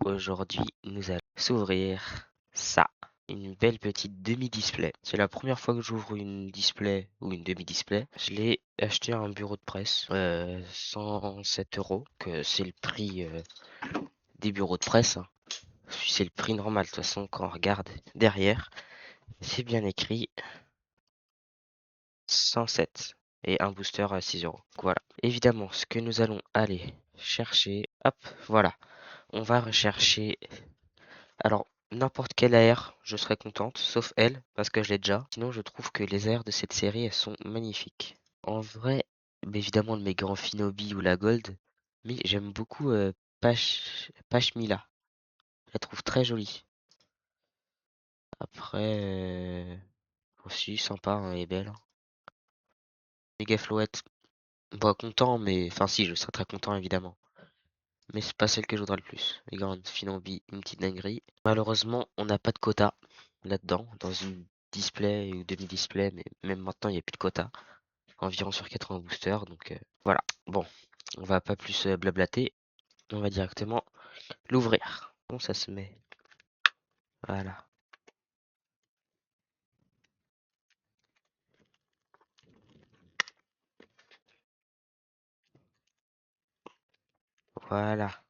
Aujourd'hui, nous allons s'ouvrir ça. Une belle petite demi-display. C'est la première fois que j'ouvre une display ou une demi-display. Je l'ai acheté à un bureau de presse, 107 euros, que c'est le prix des bureaux de presse, hein. C'est le prix normal. De toute façon, quand on regarde derrière, c'est bien écrit 107 et un booster à 6 euros. Voilà. Évidemment, ce que nous allons aller chercher, hop, voilà. On va rechercher. Alors, n'importe quelle AR, je serais contente, sauf elle, parce que je l'ai déjà. Sinon, je trouve que les AR de cette série, elles sont magnifiques. En vrai, évidemment, le Mega Amphinobi ou la Gold, mais j'aime beaucoup Pashmila. Je la trouve très jolie. Après, aussi sympa, hein, et belle. Mega Floette, pas content, mais... Enfin si, je serais très content, évidemment. Mais c'est pas celle que je voudrais le plus. Mega Amphinobi, une petite dinguerie. Malheureusement, on n'a pas de quota là-dedans, dans une display ou demi-display, mais même maintenant, il n'y a plus de quota. Environ sur 80 boosters, donc voilà. Bon, on va pas plus blablater. On va directement l'ouvrir. Bon, ça se met. Voilà. Voilà.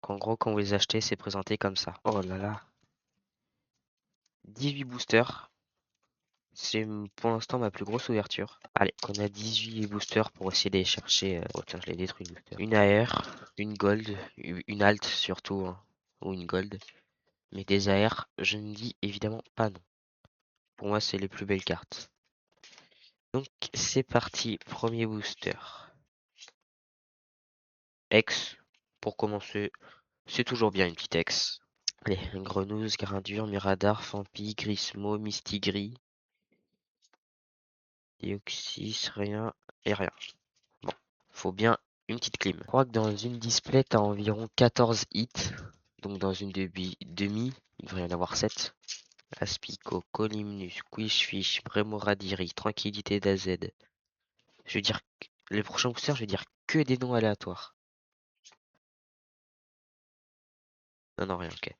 En gros, quand vous les achetez, c'est présenté comme ça. Oh là là. 18 boosters. C'est pour l'instant ma plus grosse ouverture. Allez, on a 18 boosters pour essayer d'aller chercher. Oh tiens, je l'ai détruit le booster. Une AR, une gold, une alt surtout, hein, ou une gold. Mais des AR, je ne dis évidemment pas non. Pour moi, c'est les plus belles cartes. Donc, c'est parti. Premier booster. X, pour commencer. C'est toujours bien une petite X. Allez, Grenouille, Grindure, Miradar, Fampi, Grismo, Mistigris, Deoxys, rien et rien. Bon, faut bien une petite clim. Je crois que dans une display, t'as environ 14 hits. Donc dans une demi, il devrait y en avoir 7. Aspico, Colimnus, Quishfish, Bremoradiri, Tranquillité d'AZ. Je veux dire, les prochains boosters, je vais dire que des noms aléatoires. Non, non, rien, ok.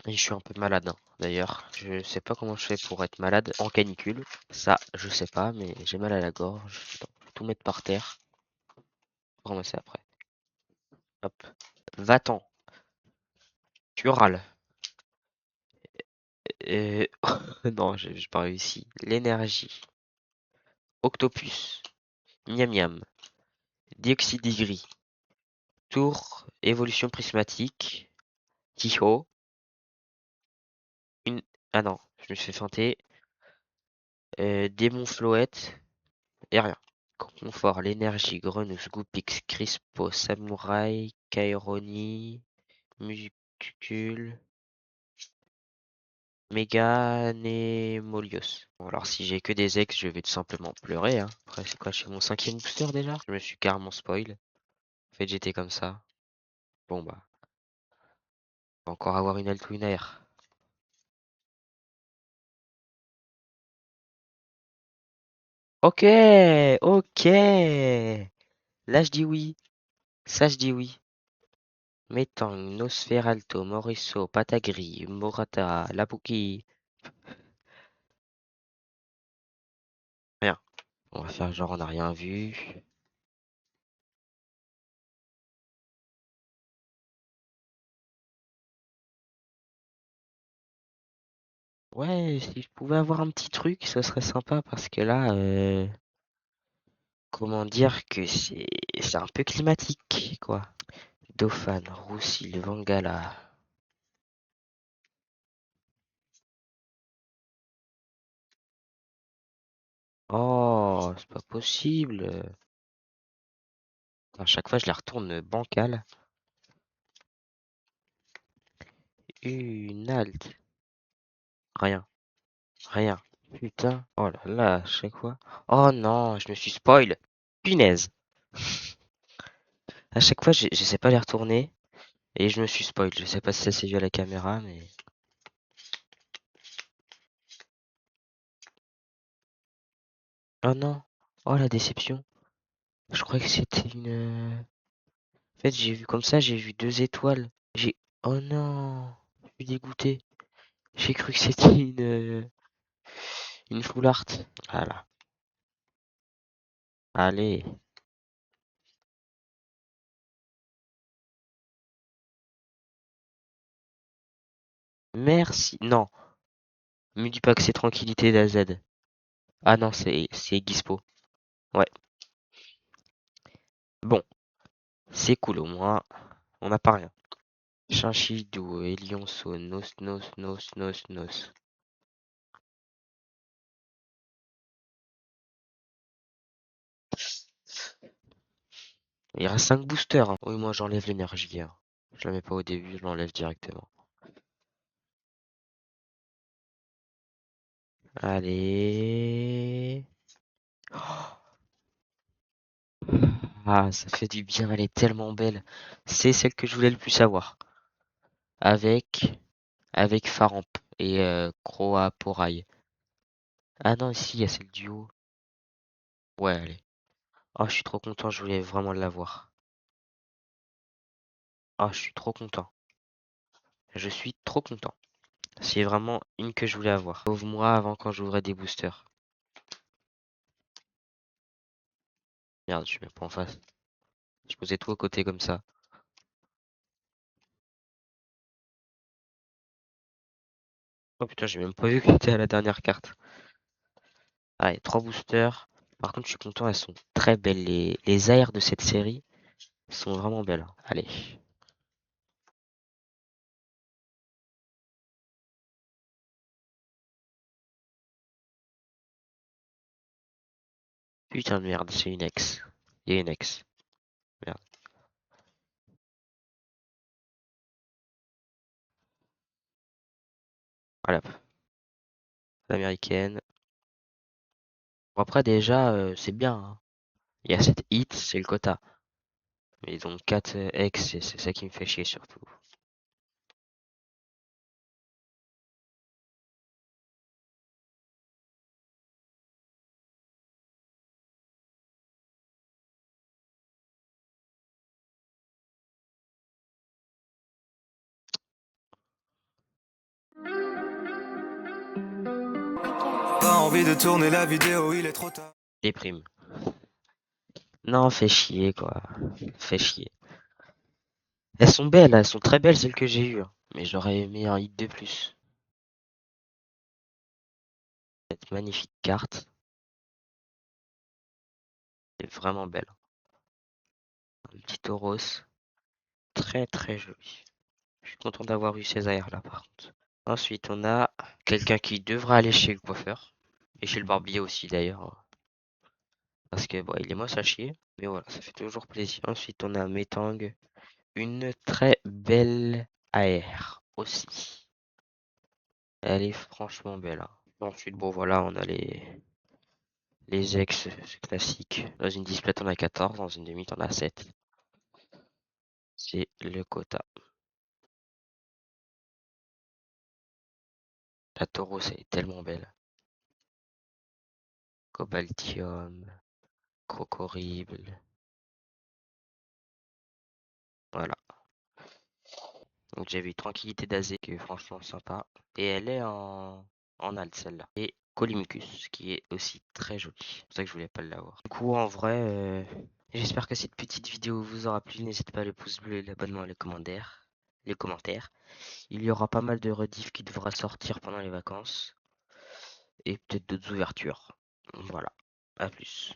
Et je suis un peu malade, hein, d'ailleurs. Je sais pas comment je fais pour être malade en canicule. Ça, je sais pas, mais j'ai mal à la gorge. Attends, je vais tout mettre par terre. Ramasser après. Hop. Va-t'en. Tu râles. Non, j'ai pas réussi. L'énergie. Octopus. Miam miam. Dioxydigris. Tour. Évolution prismatique. Tiho. Une. Ah non, je me suis fait feinter. Démon Floette. Et rien. Confort, l'énergie, Grenouille, Goupix, Crispo, Samouraï, Kaironi, Muscule, Méganémolios. Bon, alors si j'ai que des ex, je vais tout simplement pleurer, hein. Après, c'est quoi, je suis mon 5e booster déjà? Je me suis carrément spoil. En fait, j'étais comme ça. Bon bah, on va encore avoir une alt ou une air. Ok, ok. Là, je dis oui. Ça, je dis oui. Metang, Nosferalto, Moriso, Patagri, Morata, Lapuki. Rien. On va faire genre on n'a rien vu. Ouais, si je pouvais avoir un petit truc, ce serait sympa parce que là, comment dire que c'est un peu climatique, quoi. Dauphin, Roussil, Vangala. Oh, c'est pas possible. À chaque fois, je la retourne bancale. Une halte. Rien. Rien. Putain. Oh là là, à chaque fois. Oh non, je me suis spoil. Punaise. À chaque fois, je sais pas les retourner. Et je me suis spoil. Je sais pas si ça s'est vu à la caméra, mais... Oh non. Oh la déception. Je croyais que c'était une... En fait, j'ai vu comme ça, j'ai vu 2 étoiles. J'ai... Oh non, je suis dégoûté. J'ai cru que c'était une full art. Voilà. Allez. Merci. Non. Me dis pas que c'est Tranquillité d'AZ. Ah non, c'est Gispo. Ouais. Bon, c'est cool au moins. On n'a pas rien. Chinchidou, Elionceau, Nos, Nos, Nos, Nos, Nos. Il reste 5 boosters, hein. Oui, moi j'enlève l'énergie, hein. Je la mets pas au début, je l'enlève directement. Allez. Ah, ça fait du bien, elle est tellement belle. C'est celle que je voulais le plus avoir. Avec, avec Faramp et Croa Porail. Ah non, ici, il y a celle du haut. Ouais, allez. Oh, je suis trop content, je voulais vraiment l'avoir. Oh, je suis trop content. Je suis trop content. C'est vraiment une que je voulais avoir. Sauve-moi avant quand j'ouvrais des boosters. Merde, je suis même pas en face. Je posais tout à côté comme ça. Oh putain, j'ai même pas vu que j'étais à la dernière carte. Allez, 3 boosters. Par contre, je suis content, elles sont très belles. Les AR de cette série sont vraiment belles. Allez. Putain de merde, c'est une ex. Il y a une ex. Merde. Voilà. L'américaine. Bon, après, déjà, c'est bien, hein. Il y a 7 hits, c'est le quota. Mais ils ont 4 ex, et c'est ça qui me fait chier surtout. Pas envie de tourner la vidéo, il est trop tard. Les primes. Non, fait chier, quoi. Fait chier. Elles sont belles, elles sont très belles celles que j'ai eues, hein. Mais j'aurais aimé un hit de plus. Cette magnifique carte est vraiment belle. Un petit Tauros. Très très joli. Je suis content d'avoir eu ces AR là par contre. Ensuite, on a quelqu'un qui devra aller chez le coiffeur. Et chez le barbier aussi d'ailleurs. Parce que bon, il est moche à chier. Mais voilà, ça fait toujours plaisir. Ensuite, on a Metang. Une très belle AR aussi. Elle est franchement belle, hein. Ensuite, bon voilà, on a les ex, c'est classique. Dans une display, on a 14, dans une demi, on a 7. C'est le quota. La Tauros, elle est tellement belle. Cobaltium, Crocorible. Voilà. Donc j'avais eu Tranquillité d'Azé, qui est franchement sympa. Et elle est en alt celle-là. Et Colimicus, qui est aussi très jolie. C'est pour ça que je voulais pas l'avoir. Du coup, en vrai, j'espère que cette petite vidéo vous aura plu. N'hésitez pas à le pouce bleu, l'abonnement et les commentaires. Les commentaires. Il y aura pas mal de rediff qui devra sortir pendant les vacances. Et peut-être d'autres ouvertures. Voilà. À plus.